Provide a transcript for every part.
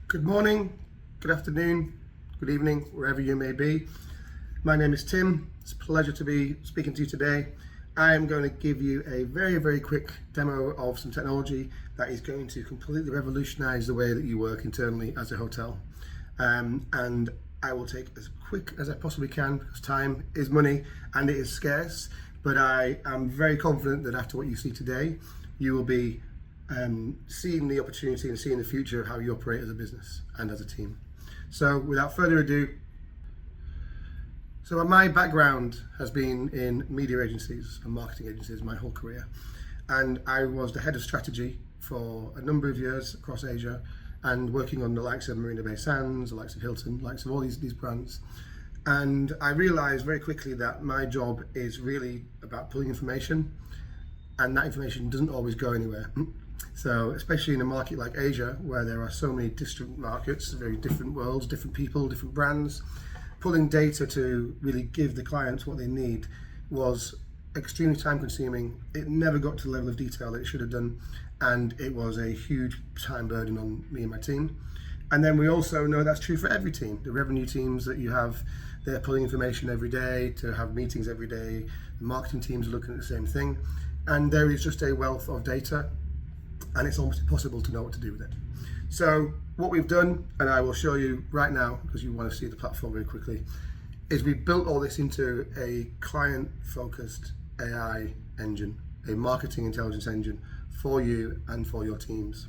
Good morning, good afternoon, good evening, wherever you may be. My name is Tim. It's a pleasure to be speaking to you today. I am going to give you a very quick demo of some technology that is going to completely revolutionize the way that you work internally as a hotel. And I will take as quick as I possibly can because time is money and it is scarce. But I am very confident that after what you see today, you will be seeing the opportunity and seeing the future of how you operate as a business and as a team. So without further ado, my background has been in media agencies and marketing agencies my whole career. And I was the head of strategy for a number of years across Asia and working on the likes of Marina Bay Sands, the likes of Hilton, the likes of all these brands. And I realized very quickly that my job is really about pulling information, and that information doesn't always go anywhere. So especially in a market like Asia, where there are so many distant markets, very different worlds, different people, different brands, pulling data to really give the clients what they need was extremely time consuming. It never got to the level of detail that it should have done, and it was a huge time burden on me and my team. And then we also know that's true for every team. The revenue teams that you have, they're pulling information every day to have meetings every day. The marketing teams are looking at the same thing. And there is just a wealth of data, and it's almost impossible to know what to do with it. So what we've done, and I will show you right now because you want to see the platform very quickly, is we built all this into a client-focused AI engine, a marketing intelligence engine for you and for your teams.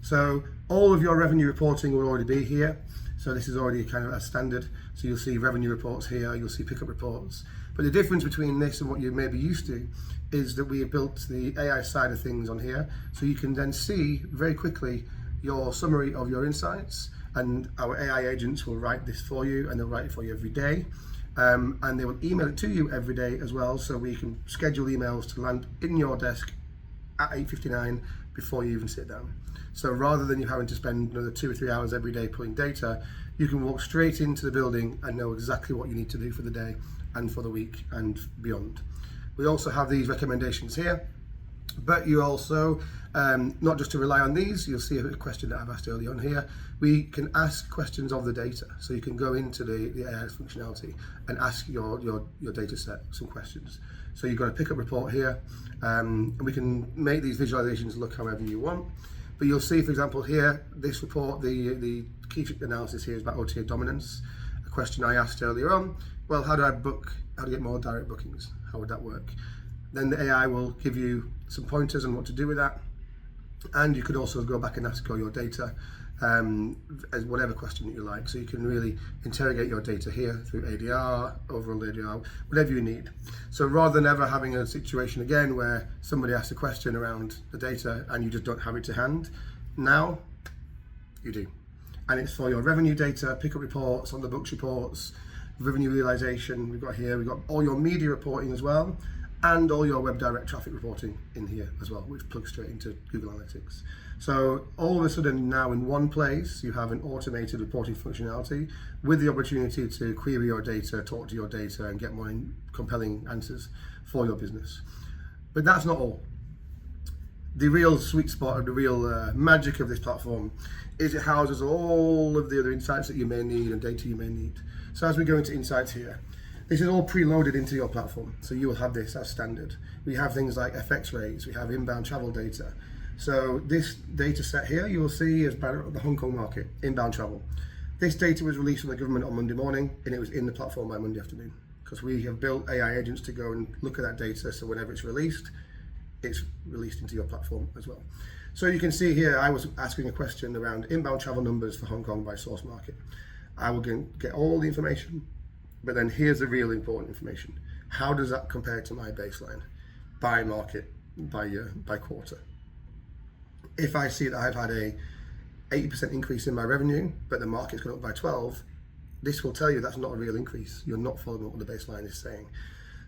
So all of your revenue reporting will already be here. So this is already kind of a standard. So you'll see revenue reports here, you'll see pickup reports. But the difference between this and what you may be used to is that we have built the AI side of things on here. So you can then see very quickly your summary of your insights, and our AI agents will write this for you, and they'll write it for you every day. And they will email it to you every day as well. So we can schedule emails to land in your desk at 8:59 before you even sit down. So rather than you having to spend another 2 or 3 hours every day pulling data, you can walk straight into the building and know exactly what you need to do for the day and for the week and beyond. We also have these recommendations here, but you also, not just to rely on these, you'll see a question that I've asked earlier on here. We can ask questions of the data. So you can go into the AI functionality and ask your data set some questions. So you've got a pickup report here, and we can make these visualizations look however you want. But you'll see, for example, here, this report, the key analysis here is about OTA dominance. A question I asked earlier on, well, how to get more direct bookings? How would that work? Then the AI will give you some pointers on what to do with that. And you could also go back and ask all your data as whatever question that you like. So you can really interrogate your data here through ADR, overall ADR, whatever you need. So rather than ever having a situation again where somebody asks a question around the data and you just don't have it to hand, now you do. And it's for your revenue data, pickup reports, on the books reports, revenue realization. We've got all your media reporting as well, and all your web direct traffic reporting in here as well, which plugs straight into Google Analytics. So all of a sudden now in one place, you have an automated reporting functionality with the opportunity to query your data, talk to your data, and get more compelling answers for your business. But that's not all. The real sweet spot of the real magic of this platform is it houses all of the other insights that you may need and data you may need. So as we go into insights here, this is all preloaded into your platform, so you will have this as standard. We have things like FX rates, we have inbound travel data. So this data set here, you will see is about the Hong Kong market, inbound travel. This data was released from the government on Monday morning, and it was in the platform by Monday afternoon, because we have built AI agents to go and look at that data, so whenever it's released into your platform as well. So you can see here, I was asking a question around inbound travel numbers for Hong Kong by source market. I will get all the information, but then here's the real important information. How does that compare to my baseline by market, by year, by quarter? If I see that I've had a 80% increase in my revenue, but the market's gone up by 12, this will tell you that's not a real increase. You're not following what the baseline is saying.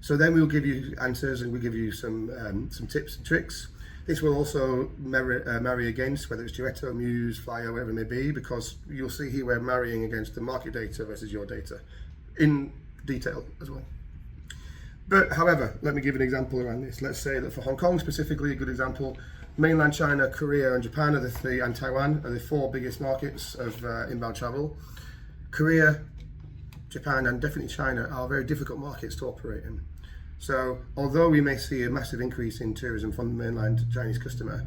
So then we'll give you answers and we'll give you some tips and tricks. This will also marry against, whether it's Duetto, Muse, Flyer, whatever it may be, because you'll see here we're marrying against the market data versus your data in detail as well. But however, let me give an example around this. Let's say that for Hong Kong specifically, a good example, Mainland China, Korea and Japan are the three, and Taiwan are the four biggest markets of inbound travel. Korea, Japan and definitely China are very difficult markets to operate in. So although we may see a massive increase in tourism from the mainland Chinese customer,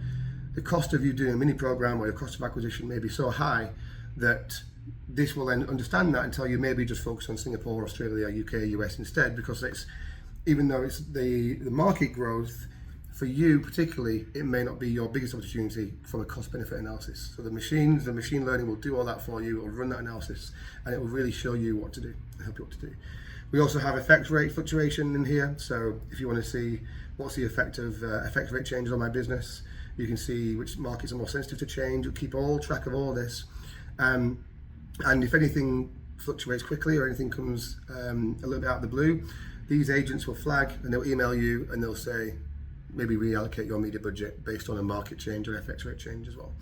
the cost of you doing a mini program or your cost of acquisition may be so high that this will then understand that and tell you maybe just focus on Singapore, Australia, UK, US instead, because it's, even though it's the market growth, for you particularly, it may not be your biggest opportunity from a cost benefit analysis. So the machine learning will do all that for you, or run that analysis, and it will really show you what to do, help you what to do. We also have effect rate fluctuation in here. So if you want to see what's the effect of effect rate changes on my business, you can see which markets are more sensitive to change. We'll keep all track of all this. And if anything fluctuates quickly or anything comes a little bit out of the blue, these agents will flag and they'll email you and they'll say, maybe reallocate your media budget based on a market change or FX rate change as well.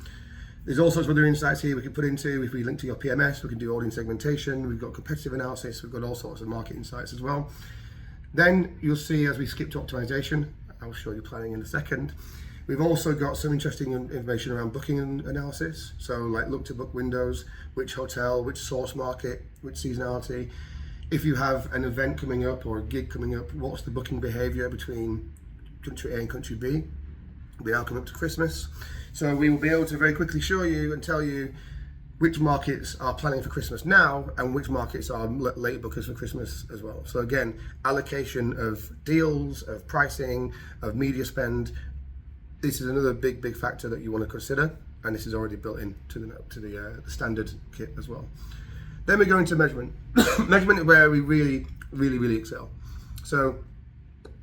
There's all sorts of other insights here we can put into. If we link to your PMS, we can do audience segmentation, we've got competitive analysis, we've got all sorts of market insights as well. Then you'll see as we skip to optimization, I'll show you planning in a second. We've also got some interesting information around booking analysis. So like look to book windows, which hotel, which source market, which seasonality. If you have an event coming up or a gig coming up, what's the booking behavior between country A and country B? We now come up to Christmas. So we will be able to very quickly show you and tell you which markets are planning for Christmas now and which markets are late bookers for Christmas as well. So again, allocation of deals, of pricing, of media spend. This is another big factor that you want to consider, and this is already built into the standard kit as well. Then we go into measurement. Measurement is where we really excel. So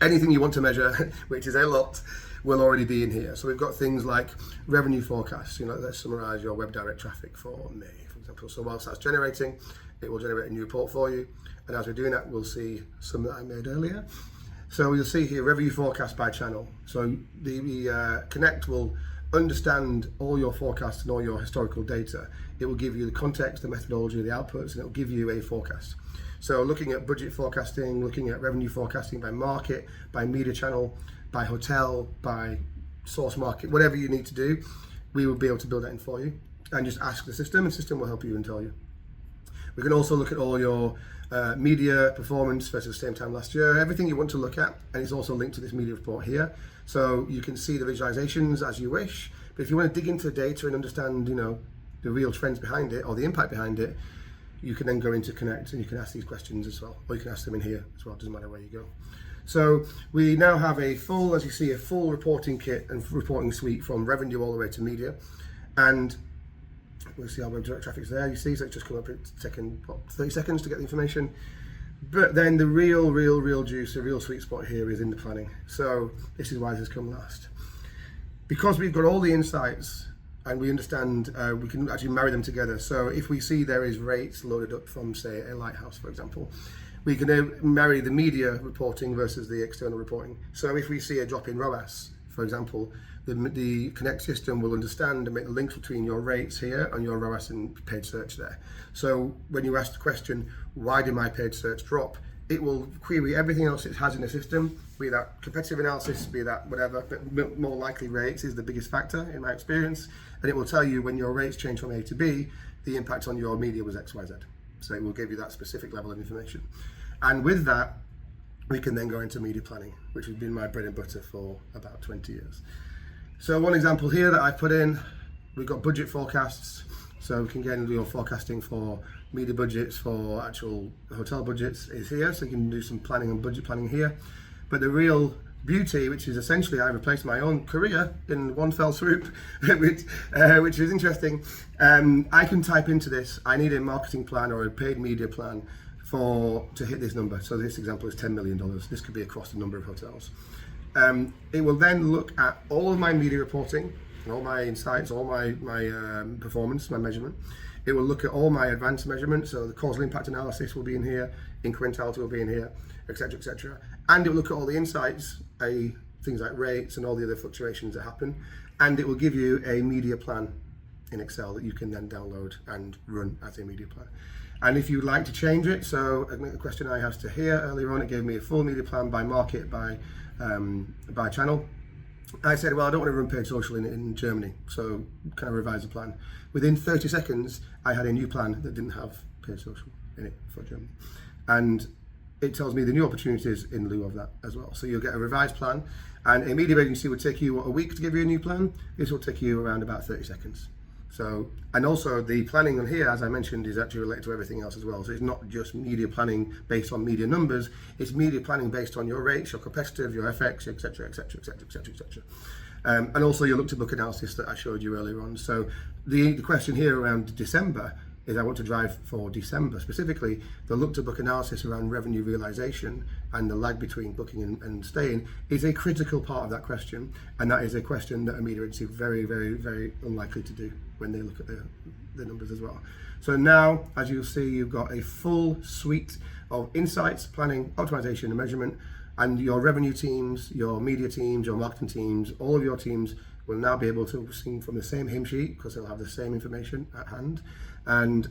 anything you want to measure, which is a lot, will already be in here. So we've got things like revenue forecasts. Let's summarize your web direct traffic for May, for example. So whilst that's generating, it will generate a new report for you. And as we're doing that, we'll see some that I made earlier. So you'll see here revenue forecast by channel. So the Connect will understand all your forecasts and all your historical data. It will give you the context, the methodology, the outputs, and it will give you a forecast. So looking at budget forecasting, looking at revenue forecasting by market, by media channel, by hotel, by source market, whatever you need to do, we will be able to build that in for you. And just ask the system, and the system will help you and tell you. We can also look at all your media performance versus same time last year, everything you want to look at, and it's also linked to this media report here. So you can see the visualizations as you wish, but if you want to dig into the data and understand, the real trends behind it or the impact behind it, you can then go into Connect and you can ask these questions as well, or you can ask them in here as well, doesn't matter where you go. So we now have a full, as you see, a full reporting kit and reporting suite from revenue all the way to media. And we'll see our web direct traffic's there, you see, so it's just come up, it's taken 30 seconds to get the information. But then the real juice, the real sweet spot here is in the planning. So this is why this has come last. Because we've got all the insights and we understand, we can actually marry them together. So if we see there is rates loaded up from, say, a lighthouse, for example, we can marry the media reporting versus the external reporting. So if we see a drop in ROAS, for example, the Connect system will understand and make the links between your rates here and your ROAS and paid search there. So when you ask the question, why did my paid search drop? It will query everything else it has in the system, be that competitive analysis, be that whatever, but more likely rates is the biggest factor in my experience. And it will tell you when your rates change from A to B, the impact on your media was X, Y, Z. So it will give you that specific level of information. And with that, we can then go into media planning, which has been my bread and butter for about 20 years. So one example here that I put in, we've got budget forecasts. So we can get into your forecasting for media budgets, for actual hotel budgets is here. So you can do some planning and budget planning here. But the real beauty, which is essentially I replaced my own career in one fell swoop, which is interesting. I can type into this, I need a marketing plan or a paid media plan to hit this number. So this example is $10 million. This could be across a number of hotels. It will then look at all of my media reporting, all my insights, all my performance, my measurement. It will look at all my advanced measurements, so the causal impact analysis will be in here, incrementality will be in here, etc., etc. And it will look at all the insights, things like rates and all the other fluctuations that happen, and it will give you a media plan in Excel that you can then download and run as a media plan. And if you'd like to change it, so a question I asked to here earlier on, it gave me a full media plan by market, by channel. I said, well, I don't want to run paid social in Germany, so can I revise the plan? Within 30 seconds, I had a new plan that didn't have paid social in it for Germany. And it tells me the new opportunities in lieu of that as well. So you'll get a revised plan, and a media agency would take you a week to give you a new plan. This will take you around about 30 seconds. So, and also the planning on here, as I mentioned, is actually related to everything else as well. So it's not just media planning based on media numbers, it's media planning based on your rates, your competitive, your FX, etc., etc., etc., etc., etc. And also your look to book analysis that I showed you earlier on. So the question here around December is I want to drive for December specifically. The look to book analysis around revenue realization and the lag between booking and staying is a critical part of that question, and that is a question that a media agency is very, very, very unlikely to do when they look at the numbers as well. So now, as you'll see, you've got a full suite of insights, planning, optimization, and measurement, and your revenue teams, your media teams, your marketing teams, all of your teams will now be able to sing from the same hymn sheet because they'll have the same information at hand, and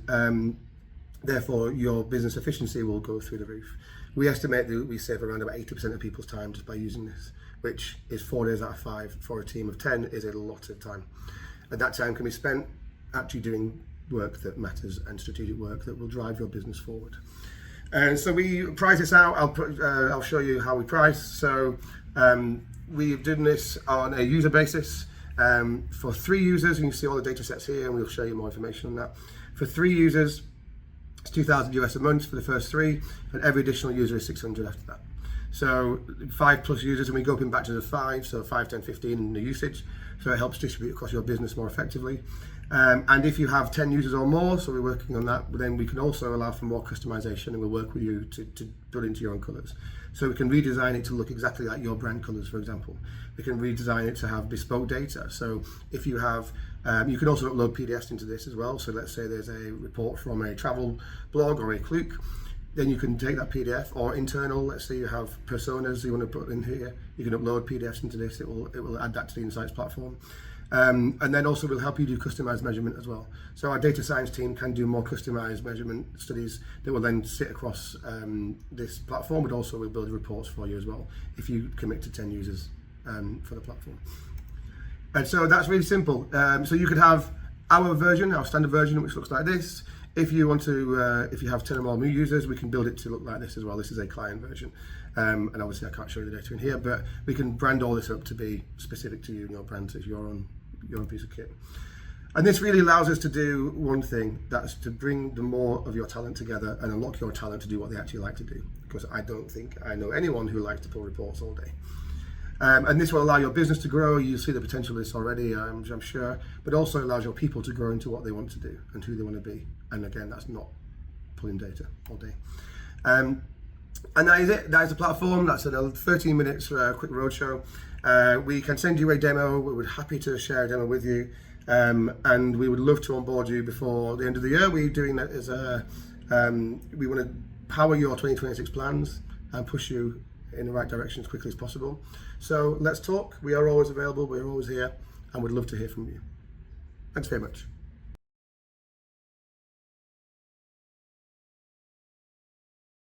therefore your business efficiency will go through the roof. We estimate that we save around about 80% of people's time just by using this, which is 4 days out of 5 for a team of 10 is a lot of time. And that time can be spent actually doing work that matters and strategic work that will drive your business forward. And so we price this out. I'll show you how we price. So we've done this on a user basis for 3 users, and you can see all the data sets here, and we'll show you more information on that. For 3 users, it's $2,000 US a month for the first 3, and every additional user is $600 after that. So 5+ users, and we go up in batches of 5, so 5, 10, 15 in the usage, so it helps distribute across your business more effectively. And if you have 10 users or more, so we're working on that, then we can also allow for more customization, and we'll work with you to put into your own colors. So we can redesign it to look exactly like your brand colors, for example. We can redesign it to have bespoke data. So if you have, you can also upload PDFs into this as well. So let's say there's a report from a travel blog or a Klook, then you can take that PDF, or internal, let's say you have personas you want to put in here, you can upload PDFs into this, it will add that to the Insights platform. And then also we'll help you do customized measurement as well. So our data science team can do more customized measurement studies that will then sit across this platform, but also we'll build reports for you as well if you commit to 10 users for the platform. And so that's really simple. So you could have our version, our standard version, which looks like this. If you want to, if you have 10 or more new users, we can build it to look like this as well. This is a client version. And obviously I can't show you the data in here, but we can brand all this up to be specific to you and your brand, so it's your own piece of kit. And this really allows us to do one thing, that's to bring the more of your talent together and unlock your talent to do what they actually like to do. Because I don't think I know anyone who likes to pull reports all day. And this will allow your business to grow. You see the potential of this already, I'm sure, but also allows your people to grow into what they want to do and who they want to be. And again, that's not pulling data all day. And that is it. That is the platform. That's another 13 minutes for a quick roadshow. We can send you a demo. We're happy to share a demo with you. And we would love to onboard you before the end of the year. We're doing that as a, we want to power your 2026 plans and push you in the right direction as quickly as possible. So let's talk. We are always available. We're always here, and we'd love to hear from you. Thanks very much.